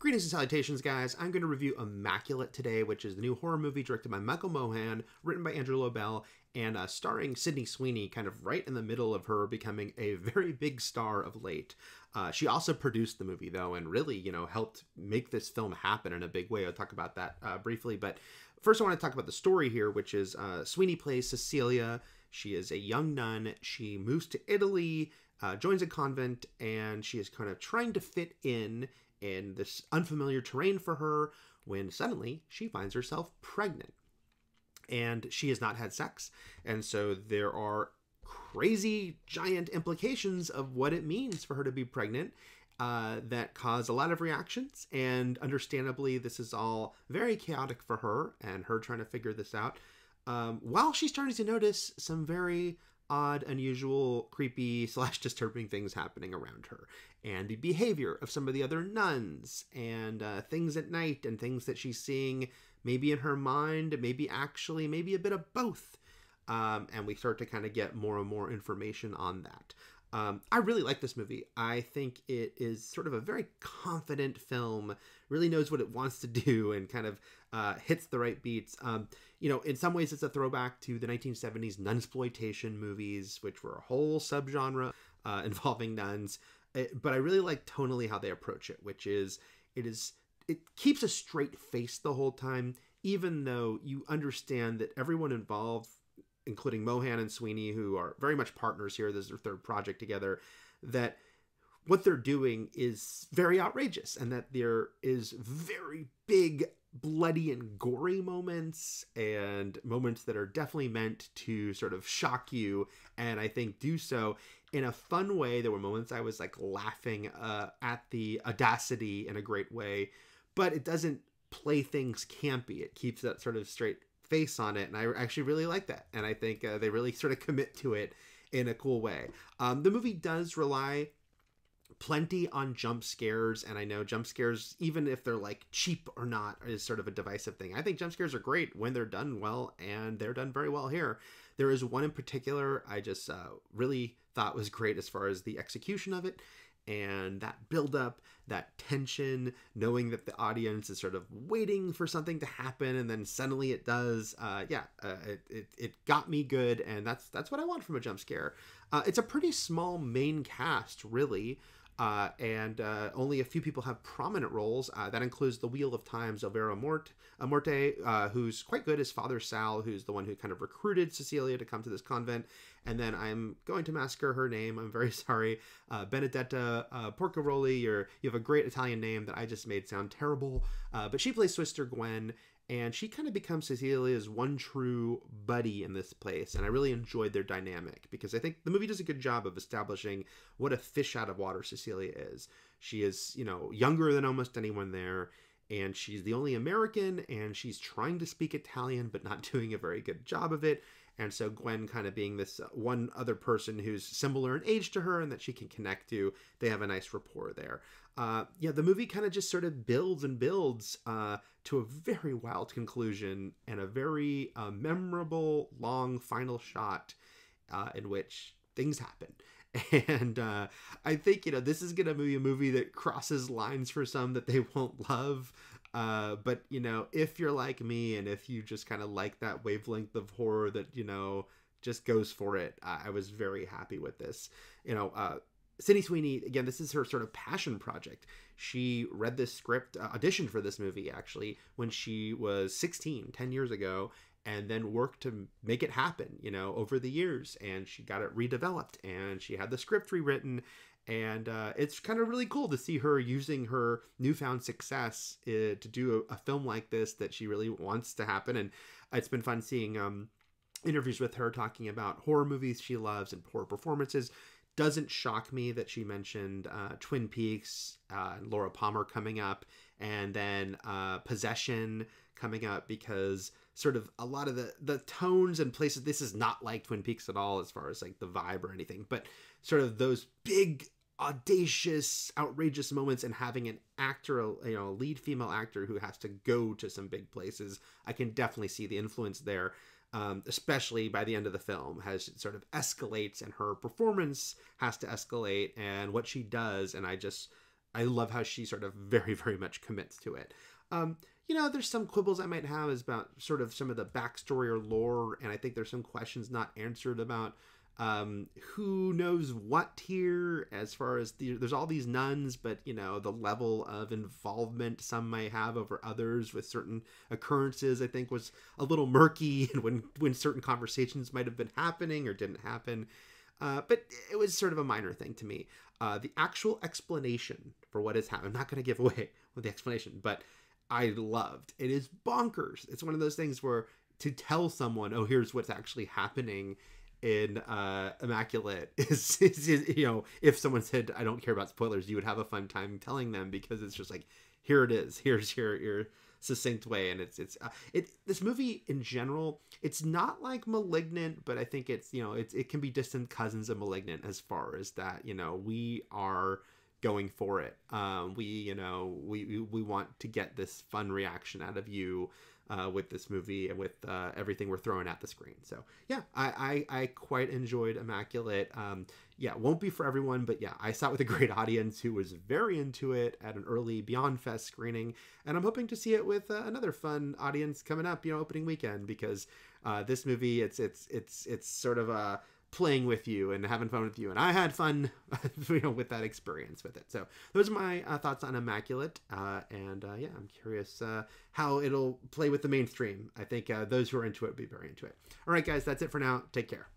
Greetings and salutations, guys. I'm going to review Immaculate today, which is the new horror movie directed by Michael Mohan, written by Andrew Lobel, and starring Sydney Sweeney, kind of right in the middle of her becoming a very big star of late. She also produced the movie, though, and really, helped make this film happen in a big way. I'll talk about that briefly, but first I want to talk about the story here, which is Sweeney plays Cecilia. She is a young nun. She moves to Italy, joins a convent, and she is kind of trying to fit in this unfamiliar terrain for her when suddenly she finds herself pregnant. And she has not had sex. And so there are crazy giant implications of what it means for her to be pregnant that cause a lot of reactions. And understandably, this is all very chaotic for her and her trying to figure this out. While she's starting to notice some very odd, unusual, creepy / disturbing things happening around her, and the behavior of some of the other nuns, and things at night, and things that she's seeing maybe in her mind, maybe a bit of both. And we start to kind of get more and more information on that. I really like this movie. I think it is sort of a very confident film, really knows what it wants to do, and kind of hits the right beats. In some ways it's a throwback to the 1970s nunsploitation movies, which were a whole subgenre involving nuns. But I really like tonally how they approach it, which is it keeps a straight face the whole time, even though you understand that everyone involved, including Mohan and Sweeney, who are very much partners here, this is their third project together, that what they're doing is very outrageous, and that there is very big, bloody and gory moments, and moments that are definitely meant to sort of shock you, and I think do so in a fun way. There were moments I was like laughing at the audacity in a great way, but it doesn't play things campy. It keeps that sort of straight face on it, and I actually really like that, and I think they really sort of commit to it in a cool way. The movie does rely plenty on jump scares, and I know jump scares, even if they're like cheap or not, is sort of a divisive thing. I think jump scares are great when they're done well, and they're done very well here. There is one in particular I just really thought was great as far as the execution of it, and that build up, that tension, knowing that the audience is sort of waiting for something to happen, and then suddenly it does. It got me good, and that's what I want from a jump scare. It's a pretty small main cast, really. And only a few people have prominent roles. That includes the Wheel of Time's Elvira Morte, who's quite good as Father Sal, who's the one who kind of recruited Cecilia to come to this convent. And then I'm going to massacre her name, I'm very sorry, Benedetta Porcaroli. You have a great Italian name that I just made sound terrible. But she plays Sister Gwen, and she kind of becomes Cecilia's one true buddy in this place. And I really enjoyed their dynamic, because I think the movie does a good job of establishing what a fish out of water Cecilia is. She is, younger than almost anyone there, and she's the only American, and she's trying to speak Italian, but not doing a very good job of it. And so Gwen kind of being this one other person who's similar in age to her and that she can connect to, they have a nice rapport there. The movie kind of just sort of builds and builds to a very wild conclusion, and a very memorable, long final shot in which things happen. And I think, this is going to be a movie that crosses lines for some that they won't love. But, if you're like me, and if you just kind of like that wavelength of horror that, just goes for it, I was very happy with this. Sydney Sweeney, again, this is her sort of passion project. She read this script, auditioned for this movie, actually, when she was 16, 10 years ago, and then worked to make it happen, over the years. And she got it redeveloped, and she had the script rewritten. And it's kind of really cool to see her using her newfound success to do a film like this that she really wants to happen. And it's been fun seeing interviews with her talking about horror movies she loves and horror performances. Doesn't shock me that she mentioned Twin Peaks, Laura Palmer coming up, and then Possession coming up, because sort of a lot of the tones and places, this is not like Twin Peaks at all as far as like the vibe or anything, but sort of those big, audacious, outrageous moments, and having an actor, a lead female actor who has to go to some big places, I can definitely see the influence there. Especially by the end of the film, has it sort of escalates, and her performance has to escalate, and what she does. And I just I love how she sort of very, very much commits to it. You know, there's some quibbles I might have is about sort of some of the backstory or lore, and I think there's some questions not answered about who knows what here, as far as there's all these nuns, but you know, the level of involvement some might have over others with certain occurrences, I think, was a little murky, and when certain conversations might have been happening or didn't happen. But it was sort of a minor thing to me. The actual explanation for what has happened, I'm not going to give away what the explanation, but I loved. It is bonkers. It's one of those things where to tell someone, oh, here's what's actually happening in Immaculate is, you know, if someone said, I don't care about spoilers, you would have a fun time telling them, because it's just like, here it is. Here's your succinct way. And this movie in general, it's not like Malignant, but I think it's, you know, it can be distant cousins of Malignant as far as that, you know, we are going for it. We want to get this fun reaction out of you with this movie and with everything we're throwing at the screen. So yeah, I quite enjoyed Immaculate. Yeah, won't be for everyone, but yeah, I sat with a great audience who was very into it at an early Beyond Fest screening, and I'm hoping to see it with another fun audience coming up, you know, opening weekend, because this movie, it's sort of playing with you and having fun with you, and I had fun you know, with that experience with it. So those are my thoughts on Immaculate, and yeah, I'm curious how it'll play with the mainstream. I think those who are into it will be very into it. All right guys, that's it for now. Take care.